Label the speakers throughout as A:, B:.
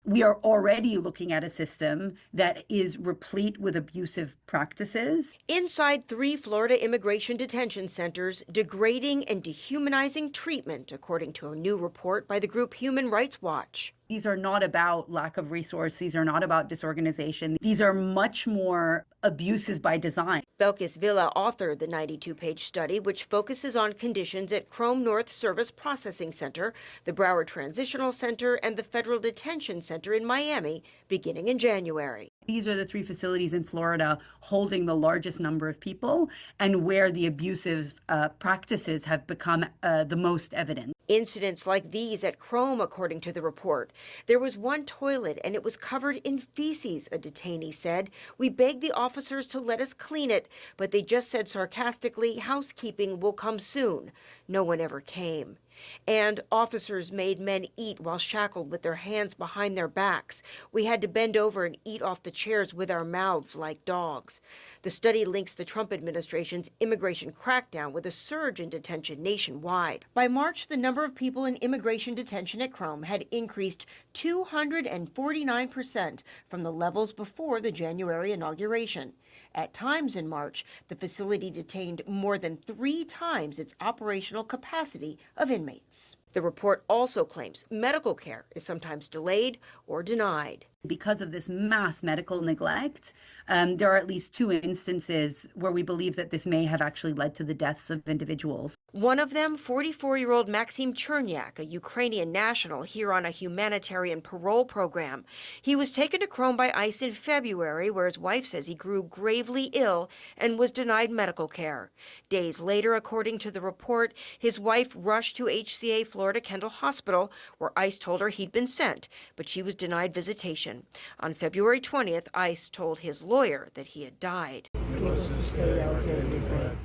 A: We are already looking at a system that is replete with abusive practices.
B: Inside 3 Florida immigration detention centers, degrading and dehumanizing treatment, according to a new report by the group Human Rights Watch.
A: These are not about lack of resource. These are not about disorganization. These are much more abuses by design.
B: Belkis Wille authored the 92-page study, which focuses on conditions at Krome North Service Processing Center, the Broward Transitional Center, and the Federal Detention Center in Miami, beginning in January.
A: These are the 3 facilities in Florida holding the largest number of people and where the abusive practices have become the most evident.
B: Incidents like these at Krome, according to the report. There was one toilet and it was covered in feces, a detainee said. We begged the officers to let us clean it, but they just said sarcastically, housekeeping will come soon. No one ever came. And officers made men eat while shackled with their hands behind their backs. We had to bend over and eat off the chairs with our mouths like dogs. The study links the Trump administration's immigration crackdown with a surge in detention nationwide. By March, the number of people in immigration detention at Krome had increased 249% from the levels before the January inauguration. At times in March, the facility detained more than 3 times its operational capacity of inmates. The report also claims medical care is sometimes delayed or denied.
A: Because of this mass medical neglect, there are at least 2 instances where we believe that this may have actually led to the deaths of individuals.
B: One of them, 44-year-old Maxim Chernyak, a Ukrainian national here on a humanitarian parole program. He was taken to Krome by ICE in February, where his wife says he grew gravely ill and was denied medical care. Days later, according to the report, his wife rushed to HCA Florida Kendall Hospital, where ICE told her he'd been sent, but she was denied visitation. On February 20th, ICE told his lawyer that he had died.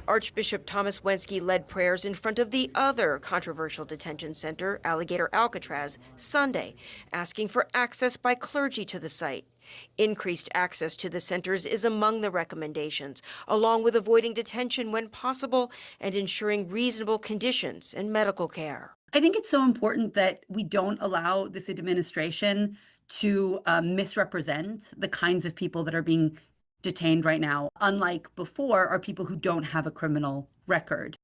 B: Archbishop Thomas Wensky led prayers in front of the other controversial detention center, Alligator Alcatraz, Sunday, asking for access by clergy to the site. Increased access to the centers is among the recommendations, along with avoiding detention when possible and ensuring reasonable conditions and medical care.
A: I think it's so important that we don't allow this administration to misrepresent the kinds of people that are being detained right now. Unlike before, are people who don't have a criminal record.